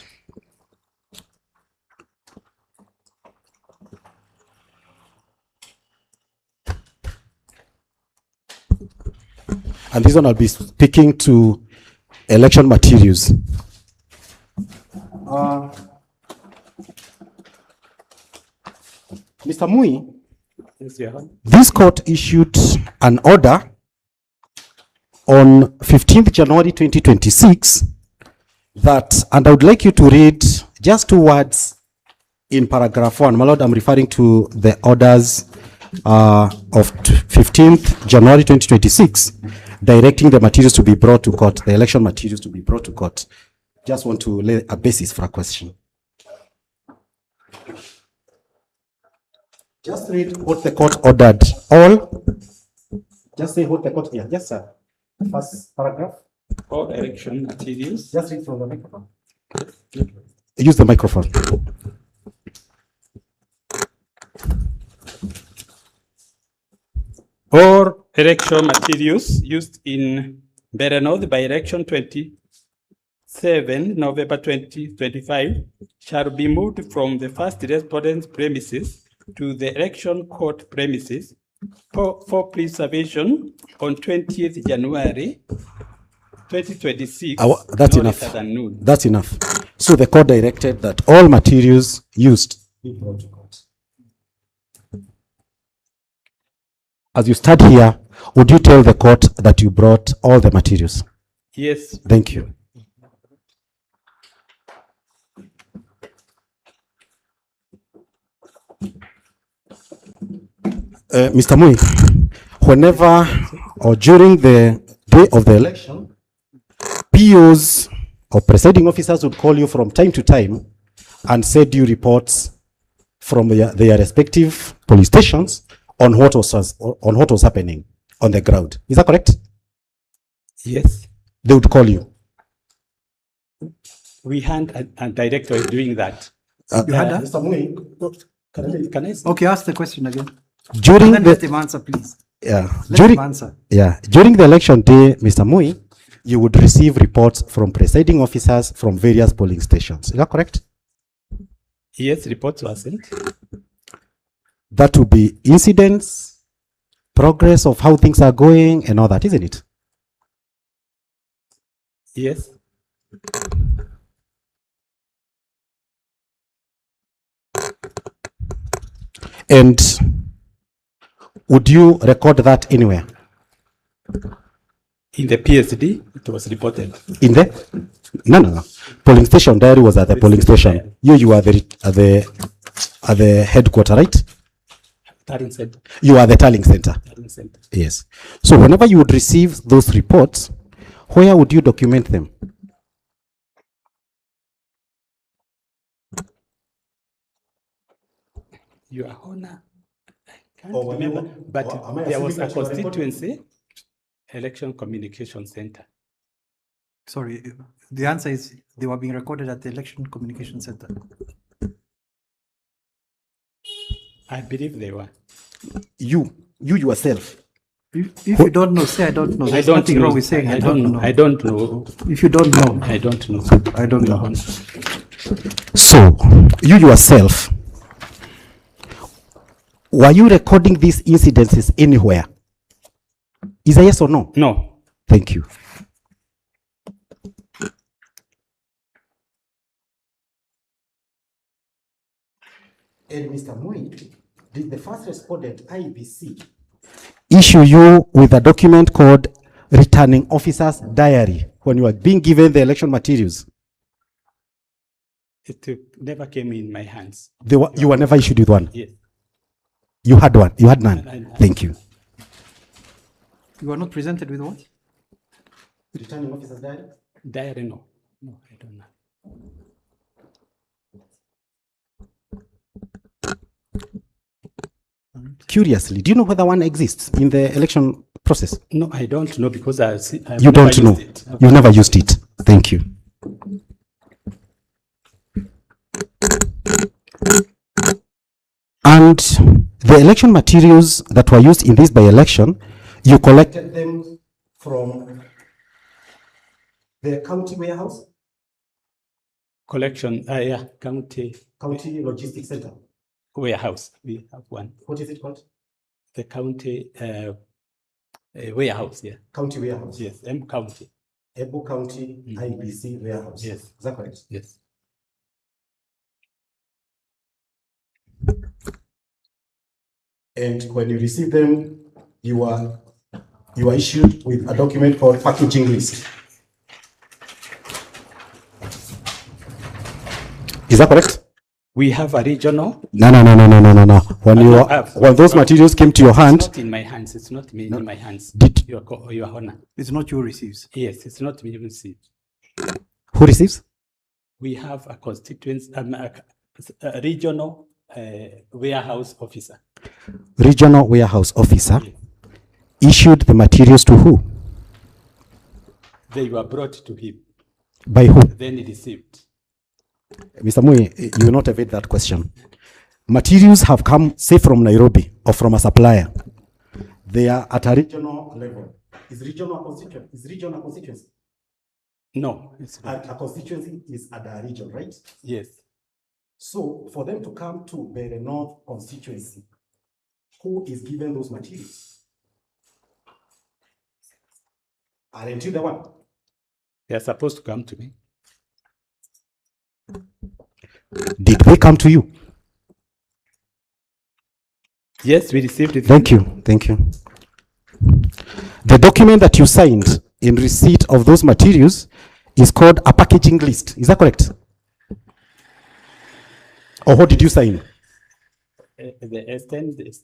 And this one I'll be speaking to election materials. Mr. Mui, Yes, you are. this court issued an order on 15th January 2026 that, and I would like you to read just 2 words in paragraph 1. My lord, I'm referring to the orders of 15th January 2026, directing the materials to be brought to court, the election materials to be brought to court. Just want to lay a basis for a question. Just read what the court ordered. All. Just say what the court, yeah, just first paragraph. All election materials. Just read from the microphone. Use the microphone. Or election materials used in Mbeere North by election 27 November 2025 shall be moved from the first respondent's premises to the election court premises for preservation on 20th January 2026. That's no enough. later than noon. That's enough. So the court directed that all materials used be brought to court. As you start here, would you tell the court that you brought all the materials? Yes. Thank you. Mr. Mui, whenever or during the day of the election, POs or presiding officers would call you from time to time and send you reports from their respective police stations on what was happening on the ground. Is that correct? Yes. They would call you. We had a director doing that. You had that? Mr. Mui, Can I say? Okay, ask the question again. During and then let him answer, please. Yeah. Let him answer. Yeah. During the election day, Mr. Mui, you would receive reports from presiding officers from various polling stations. Is that correct? Yes, reports were sent. That would be incidents, progress of how things are going, and all that, isn't it? Yes. And would you record that anywhere? In the PSD, it was reported. In the? No. Polling station diary was at the polling station. You are at the headquarter, right? Tallying center. You are the tallying center. Tallying center. Yes. So whenever you would receive those reports, where would you document them? Your Honor, I can't remember, but there was a constituency election communication center. Sorry, the answer is they were being recorded at the Election Communication Center. I believe they were. You yourself, If you don't know, say I don't know. I There's don't nothing know. wrong with saying I don't know. I don't know. If you don't know, I don't know. I don't know. So, you yourself, were you recording these incidences anywhere? Is a yes or no? No. Thank you. And Mr. Mui, did the first respondent IBC issue you with a document called Returning Officer's Diary when you were being given the election materials? It never came in my hands. You were never issued with one? Yes. You had one? You had none? Thank you. You are not presented with what? Returning Officer's Diary? Diary, no. No, I don't know. Curiously, do you know whether one exists in the election process? No, I don't know because I've You don't know. it. You've never used it. Thank you. And the election materials that were used in this by-election, you collected them from the county warehouse? Collection, yeah, county logistics center. Warehouse. We have one. What is it called? The county warehouse, yeah. County warehouse. Yes, County. Ebo County IBC warehouse. Yes. Is that correct? Yes. And when you receive them, you are issued with a document called packaging list. Is that correct? We have a regional. No. When those materials came to your hand, It's not in my hands. It's not me in my hands. Your Honor. It's not you receives. Yes, it's not me received. Who receives? We have a constituency, a regional warehouse officer. Regional warehouse officer issued the materials to who? They were brought to him. By who? Then he received. Mr. Mui, you will not evade that question. Materials have come, say, from Nairobi or from a supplier. They are at a regional level. Is regional a constituency? No. It's not. A constituency is at a region, right? Yes. So for them to come to Mbeere North constituency, who is given those materials? Aren't you the one? They are supposed to come to me. Did they come to you? Yes, we received it. Thank you. Thank you. The document that you signed in receipt of those materials is called a packaging list. Is that correct? Or what did you sign? The extent is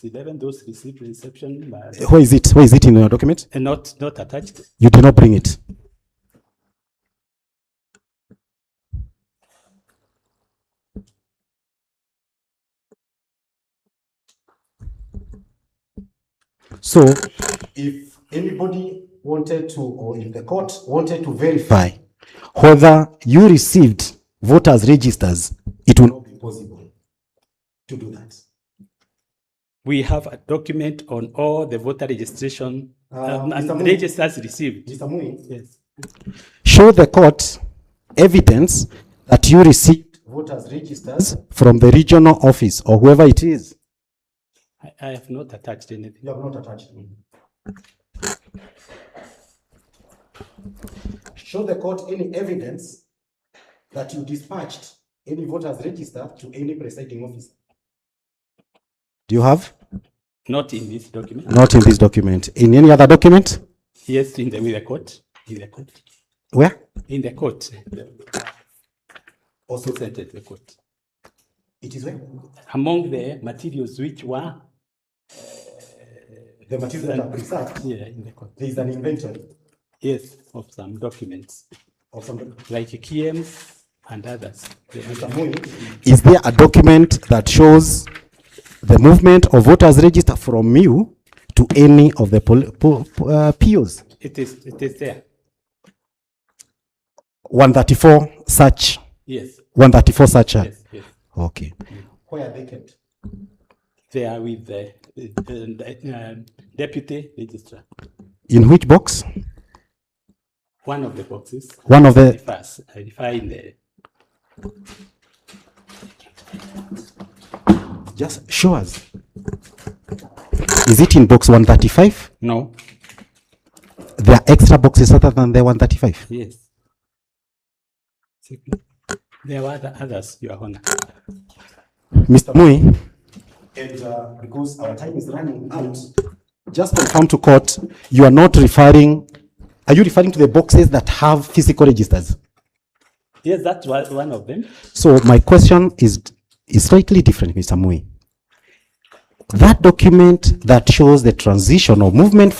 11, those received reception. Where is it? Where is it in your document? Not attached. You did not bring it. So, if anybody wanted to, or if the court wanted to verify whether you received voters' registers, it will not be possible to do that. We have a document on all the voter registration Mr. Mui. registers received. Mr. Mui. Yes. Show the court evidence that you received voters' registers from the regional office or whoever it is. I have not attached anything. You have not attached anything. Show the court any evidence that you dispatched any voters' register to any presiding officer. Do you have? Not in this document. Not in this document. In any other document? Yes, with the court. In the court. Where? In the court. Also presented the court. It is where? Among the materials which were the materials that are preserved. Yeah, in the court. There is an inventory. Yes, of some documents. Of some documents. Like KMs and others. Is there a document that shows the movement of voters register from you to any of the POs? It is there. 134 such. Yes. 134 such. Yes, yes. Okay. Where are they kept? They are with the Deputy registrar. In which box? One of the boxes. One of the. I refer in the. Just show us. Is it in box 135? No. There are extra boxes other than the 135? Yes. There were others, Your Honor. Mr. Mui, and because our time is running out, just confirm to court, you are not referring, are you referring to the boxes that have physical registers? Yes, that's one of them. So my question is slightly different, Mr. Mui. That document that shows the transition or movement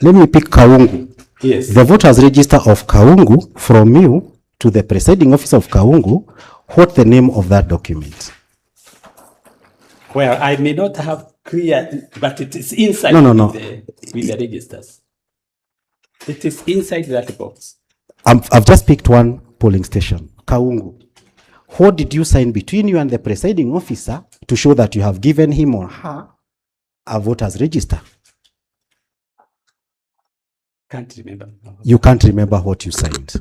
let me pick Kaungu. Yes. The voters register of Kaungu from you to the presiding officer of Kaungu, what's the name of that document? Well, I may not have clear, but it is inside with the registers. It is inside that box. I've just picked one polling station, Kaungu. What did you sign between you and the presiding officer to show that you have given him or her a voter's register? Can't remember. You can't remember what you signed.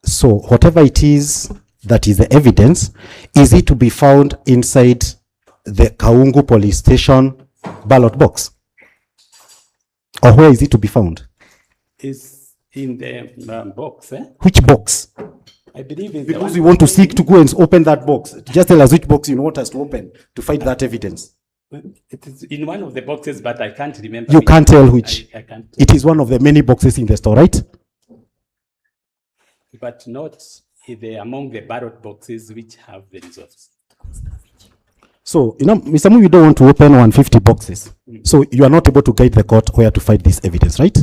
So whatever it is that is the evidence, is it to be found inside the Kaungu police station ballot box? Or where is it to be found? It's in the box. Which box? I believe it's because we want to seek to go and open that box. Just tell us which box you want us to open to find that evidence. It is in one of the boxes, but I can't remember. You can't tell which. I can't. It is one of the many boxes in the store, right? But not among the ballot boxes which have the results. So, Mr. Mu, you don't want to open 150 boxes. So you are not able to guide the court where to find this evidence, right?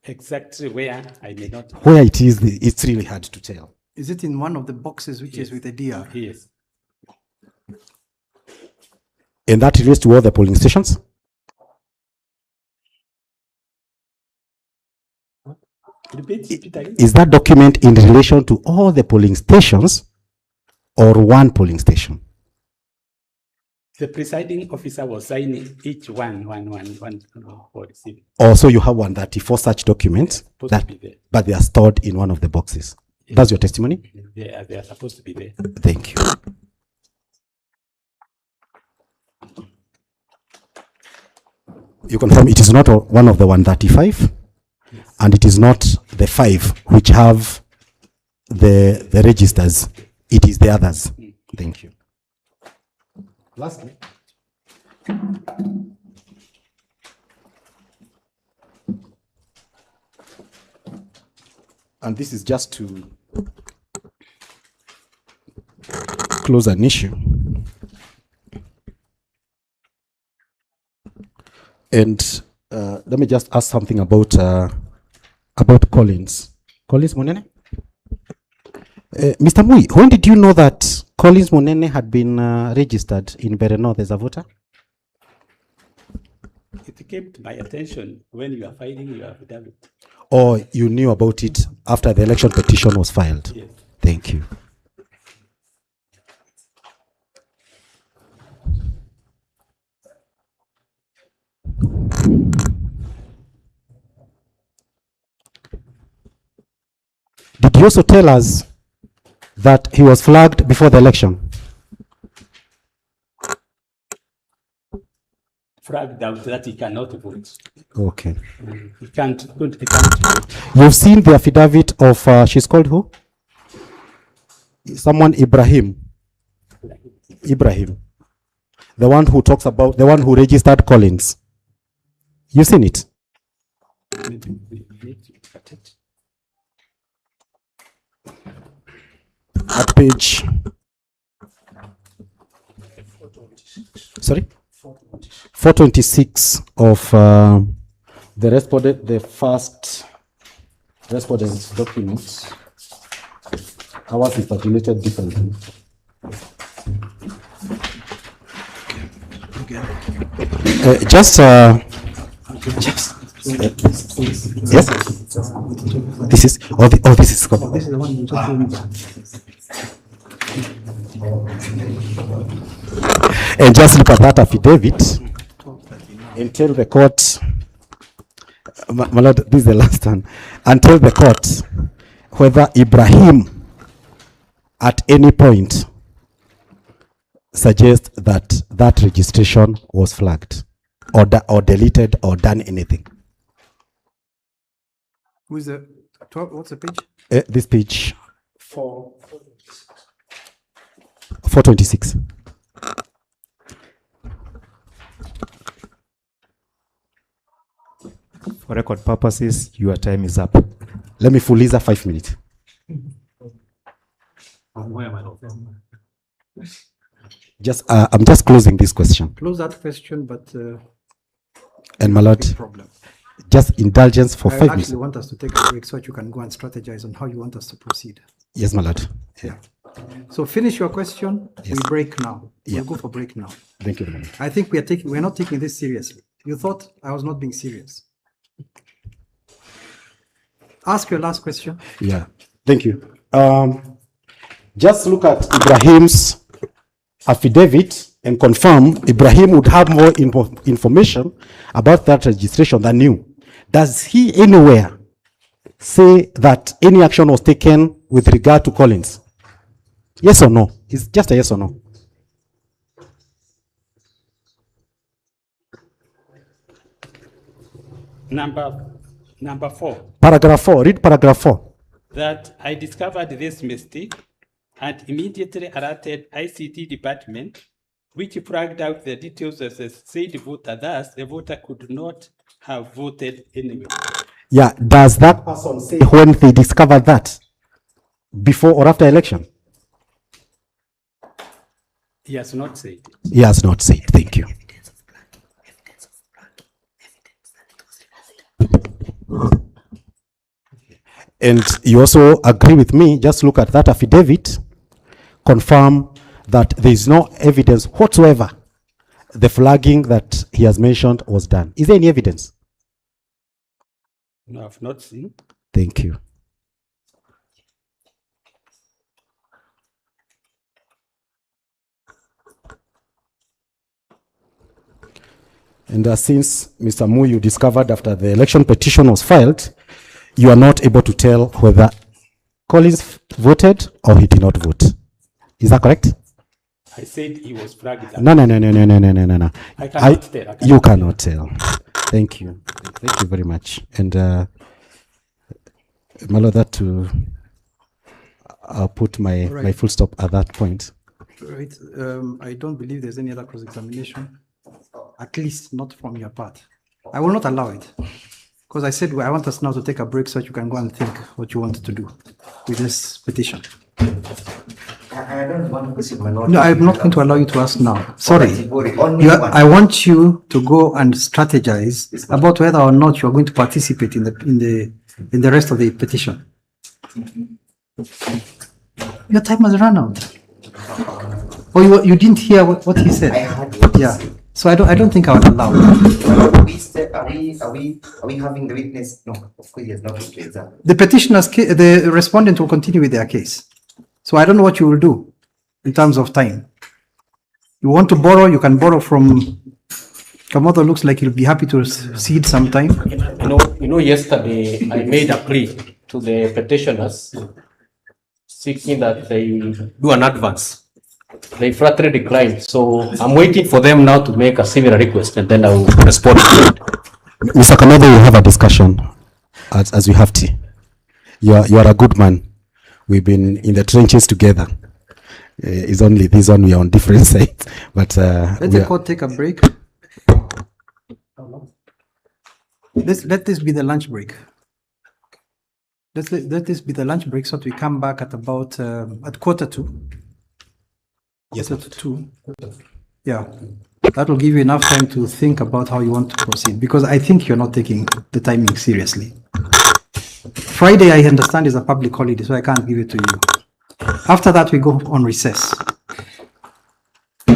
Exactly where I may not. Where it is, it's really hard to tell. Is it in one of the boxes which is with the DR? Yes. And that relates to all the polling stations? Repeat again. Is that document in relation to all the polling stations or one polling station? The presiding officer was signing each one for receiving. Also, you have 134 such documents, but they are stored in one of the boxes. Yes. That's your testimony? They are supposed to be there. Thank you. You confirm it is not one of the 135? Yes. And it is not the 5 which have the registers. It is the others. Thank you. Lastly, and this is just to close an issue. And let me just ask something about Collins. Collins Monene? Mr. Mui, when did you know that Collins Monene had been registered in Mbeere North as a voter? It came to my attention when you are filing your affidavit. Or you knew about it after the election petition was filed? Yes. Thank you. Did you also tell us that he was flagged before the election? Flagged out that he cannot vote. Okay. He can't vote. You've seen the affidavit of, she's called who? Someone Ibrahim. Ibrahim. The one who talks about, the one who registered Collins. You've seen it? At page, sorry, 426 of the first respondent's document. Ours is calculated differently. Okay. Yes. This is this is copy. This is the one you just told me. And just look at that affidavit and tell the court, my lord, this is the last one, and tell the court whether Ibrahim at any point suggests that that registration was flagged or deleted or done anything. Who's the 12? What's the page? This page 426. For record purposes, your time is up. Let me fuliza 5 minutes. I'm just closing this question. Close that question, but And my lord, problem. just indulgence for I 5 minutes. actually want us to take a break so that you can go and strategize on how you want us to proceed. Yes, my lord. Yeah. So finish your question. Yes. We break now. Yeah. We'll go for break now. Thank you very much. I think we're not taking this seriously. You thought I was not being serious. Ask your last question. Yeah. Thank you. Just look at Ibrahim's affidavit and confirm Ibrahim would have more information about that registration than you. Does he anywhere say that any action was taken with regard to Collins? Yes or no? It's just a yes or no. Number 4. Paragraph 4. Read paragraph 4. That I discovered this mistake and immediately alerted ICT department, which flagged out the details of the said voter. Thus, the voter could not have voted anyway. Yeah. Does that person say when they discovered that? Before or after election? He has not said. He has not said. Thank you. And you also agree with me, just look at that affidavit, confirm that there is no evidence whatsoever the flagging that he has mentioned was done. Is there any evidence? No, I've not seen. Thank you. And since Mr. Muyu discovered after the election petition was filed, you are not able to tell whether Collins voted or he did not vote. Is that correct? I said he was flagged. No. I cannot tell. You cannot tell. Thank you. Thank you very much. And my lord, I'll put my full stop at that point. Right. I don't believe there's any other cross-examination, at least not from your part. I will not allow it. Because I said, I want us now to take a break so that you can go and think what you wanted to do with this petition. I don't want to proceed, my lord. No, I'm not going to allow you to ask now. Sorry. I want you to go and strategize about whether or not you are going to participate in the rest of the petition. Your time has run out. Or you didn't hear what he said? I heard what he said. So I don't think I would allow it. Are we having the witness? No, of course he has not witnessed that. The petitioners, the respondent will continue with their case. So I don't know what you will do in terms of time. You want to borrow, you can borrow from Kamoto. Looks like he'll be happy to cede some time. You know, yesterday I made a plea to the petitioners seeking that they do an advance. They flatly declined, so I'm waiting for them now to make a similar request, and then I will respond to it. Mr. Kamodo, we'll have a discussion as we have tea. You are a good man. We've been in the trenches together. It's only this one we are on different sides. But let the court take a break. Let this be the lunch break. Let this be the lunch break so that we come back at about at 1:45. Yes, 1:45. Yeah, that will give you enough time to think about how you want to proceed, because I think you're not taking the timing seriously. Friday, I understand, is a public holiday, so I can't give it to you. After that, we go on recess.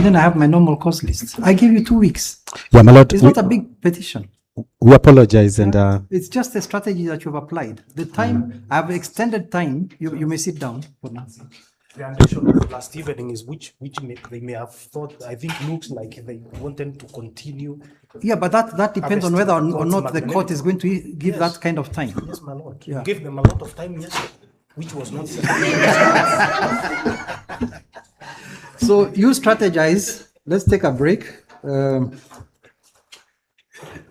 and then I have my normal cause list. I give you 2 weeks. Yeah, my lord. It's not a big petition. We apologize and It's just a strategy that you've applied. The time, I've extended time. You may sit down for now. The ambition of last evening is which they may have thought, I think looks like they wanted to continue. Yeah, but that depends on whether or not the court is going to give Yes. that kind of time. Yes, my lord. Yeah. You gave them a lot of time yesterday, which was not. So you strategize. Let's take a break.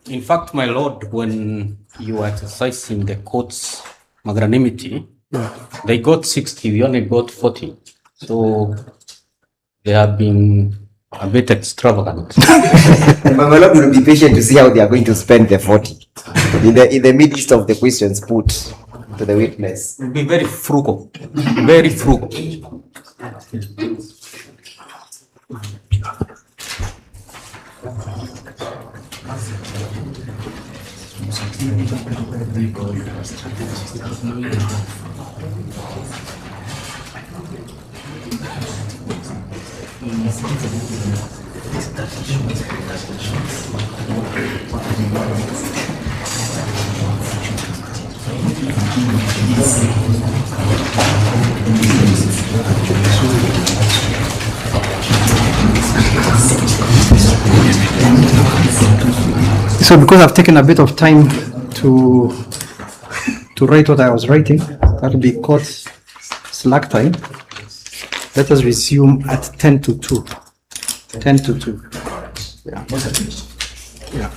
In fact, my lord, when you were exercising the court's magnanimity, they got 60, we only got 40. So they have been a bit extravagant. My lord will be patient to see how they are going to spend the 40 in the midst of the questions put to the witness. Will be very frugal, very frugal. So because I've taken a bit of time to write what I was writing, that'll be court slack time. Let us resume at 10 to 2. 10 to 2. Yeah. Yeah.